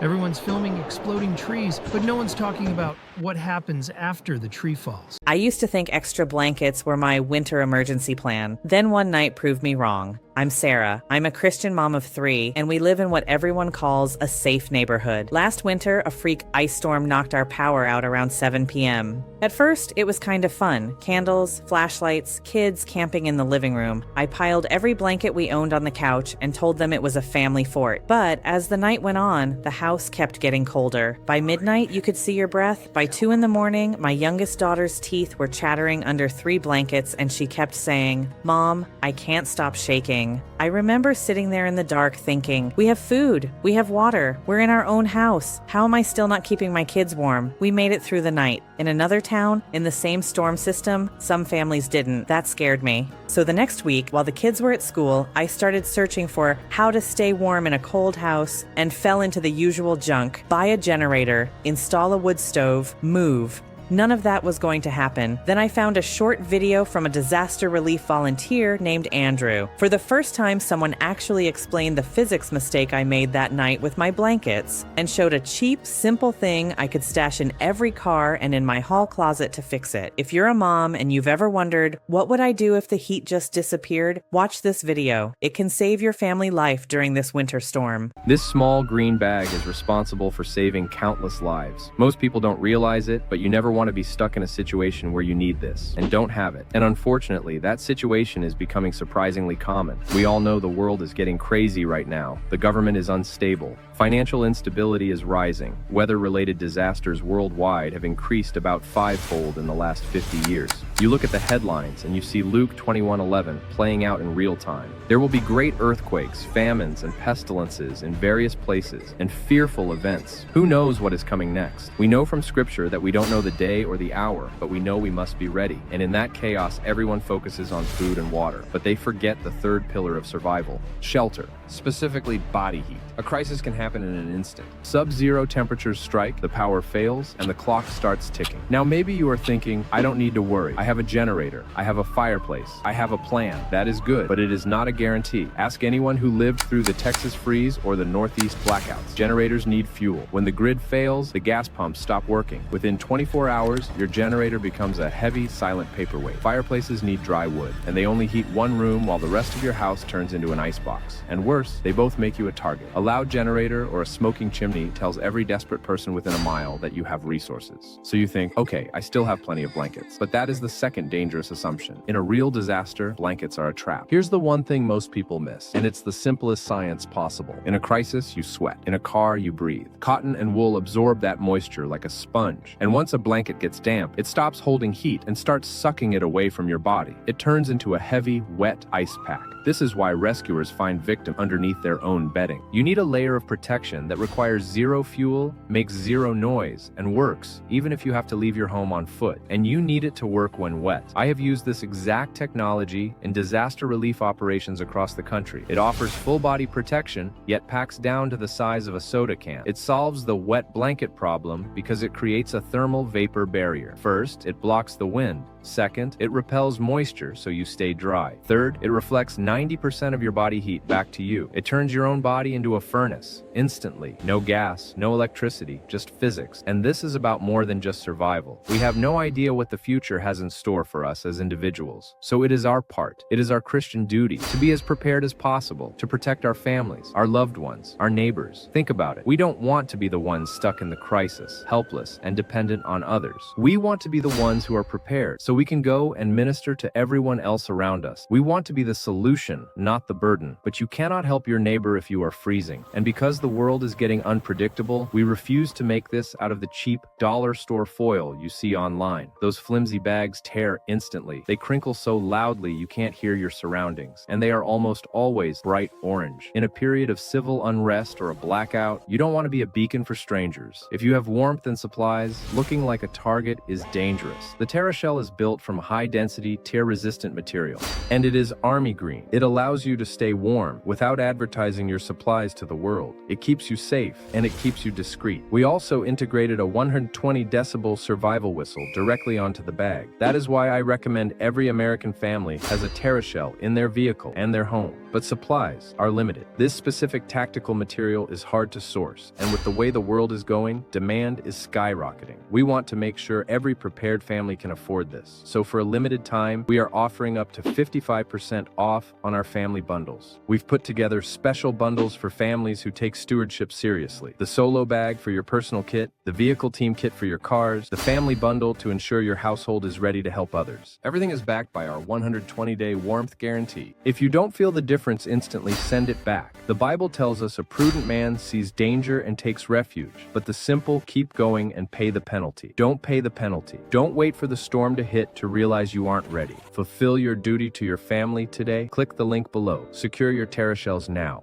Everyone's filming exploding trees, but no one's talking about what happens after the tree falls. I used to think extra blankets were my winter emergency plan. Then one night proved me wrong. I'm Sarah. I'm a Christian mom of 3, and we live in what everyone calls a safe neighborhood. Last winter, a freak ice storm knocked our power out around 7 p.m. At first, it was kind of fun. Candles, flashlights, kids camping in the living room. I piled every blanket we owned on the couch and told them it was a family fort. But as the night went on, the house kept getting colder. By midnight, you could see your breath. By 2 in the morning, my youngest daughter's teeth were chattering under 3 blankets, and she kept saying, "Mom, I can't stop shaking." I remember sitting there in the dark thinking, we have food, we have water, we're in our own house. How am I still not keeping my kids warm? We made it through the night. In another town, in the same storm system, some families didn't. That scared me. So the next week, while the kids were at school, I started searching for how to stay warm in a cold house and fell into the usual junk. Buy a generator, install a wood stove, move. None of that was going to happen. Then I found a short video from a disaster relief volunteer named Andrew. For the first time, someone actually explained the physics mistake I made that night with my blankets and showed a cheap, simple thing I could stash in every car and in my hall closet to fix it. If you're a mom and you've ever wondered, what would I do if the heat just disappeared? Watch this video. It can save your family life during this winter storm. This small green bag is responsible for saving countless lives. Most people don't realize it, but you never want to be stuck in a situation where you need this and don't have it. And unfortunately, that situation is becoming surprisingly common. We all know the world is getting crazy right now. The government is unstable. Financial instability is rising. Weather-related disasters worldwide have increased about 5-fold in the last 50 years. You look at the headlines and you see Luke 21:11 playing out in real time. There will be great earthquakes, famines, and pestilences in various places, and fearful events. Who knows what is coming next? We know from Scripture that we don't know the day or the hour, but we know we must be ready. And in that chaos, everyone focuses on food and water, but they forget the third pillar of survival: shelter, specifically body heat. A crisis can happen in an instant. Sub-zero temperatures strike, the power fails, and the clock starts ticking. Now maybe you are thinking, I don't need to worry. I have a generator. I have a fireplace. I have a plan. That is good, but it is not a guarantee. Ask anyone who lived through the Texas freeze or the Northeast blackouts. Generators need fuel. When the grid fails, the gas pumps stop working. Within 24 hours, your generator becomes a heavy, silent paperweight. Fireplaces need dry wood, and they only heat one room while the rest of your house turns into an icebox. And worse, they both make you a target. A loud generator or a smoking chimney tells every desperate person within a mile that you have resources. So you think, okay, I still have plenty of blankets. But that is the second dangerous assumption. In a real disaster, blankets are a trap. Here's the one thing most people miss, and it's the simplest science possible. In a crisis, you sweat. In a car, you breathe. Cotton and wool absorb that moisture like a sponge. And once a blanket gets damp, it stops holding heat and starts sucking it away from your body. It turns into a heavy, wet ice pack. This is why rescuers find victims underneath their own bedding. You need a layer of protection that requires zero fuel, makes zero noise, and works even if you have to leave your home on foot. And you need it to work when wet. I have used this exact technology in disaster relief operations across the country. It offers full-body protection, yet packs down to the size of a soda can. It solves the wet blanket problem because it creates a thermal vapor barrier. First, it blocks the wind. Second, it repels moisture so you stay dry. Third, it reflects 90% of your body heat back to you. It turns your own body into a furnace, instantly. No gas, no electricity, just physics. And this is about more than just survival. We have no idea what the future has in store for us as individuals. So it is our part, it is our Christian duty to be as prepared as possible, to protect our families, our loved ones, our neighbors. Think about it. We don't want to be the ones stuck in the crisis, helpless and dependent on others. We want to be the ones who are prepared, so we can go and minister to everyone else around us. We want to be the solution, not the burden. But you cannot help your neighbor if you are freezing. And because the world is getting unpredictable, we refuse to make this out of the cheap dollar store foil you see online. Those flimsy bags tear instantly. They crinkle so loudly you can't hear your surroundings. And they are almost always bright orange. In a period of civil unrest or a blackout, you don't want to be a beacon for strangers. If you have warmth and supplies, looking like a target is dangerous. The TerraShell is built from high-density, tear-resistant material, and it is army green. It allows you to stay warm without without advertising your supplies to the world. It keeps you safe, and it keeps you discreet. We also integrated a 120 decibel survival whistle directly onto the bag. That is why I recommend every American family has a TerraShell in their vehicle and their home. But supplies are limited. This specific tactical material is hard to source, and with the way the world is going, demand is skyrocketing. We want to make sure every prepared family can afford this. So for a limited time, we are offering up to 55% off on our family bundles. We've put together special bundles for families who take stewardship seriously. The solo bag for your personal kit, the vehicle team kit for your cars, the family bundle to ensure your household is ready to help others. Everything is backed by our 120-day warmth guarantee. If you don't feel the difference instantly, send it back. The Bible tells us a prudent man sees danger and takes refuge, but the simple keep going and pay the penalty. Don't pay the penalty. Don't wait for the storm to hit to realize you aren't ready. Fulfill your duty to your family today. Click the link below. Secure your TerraShells now.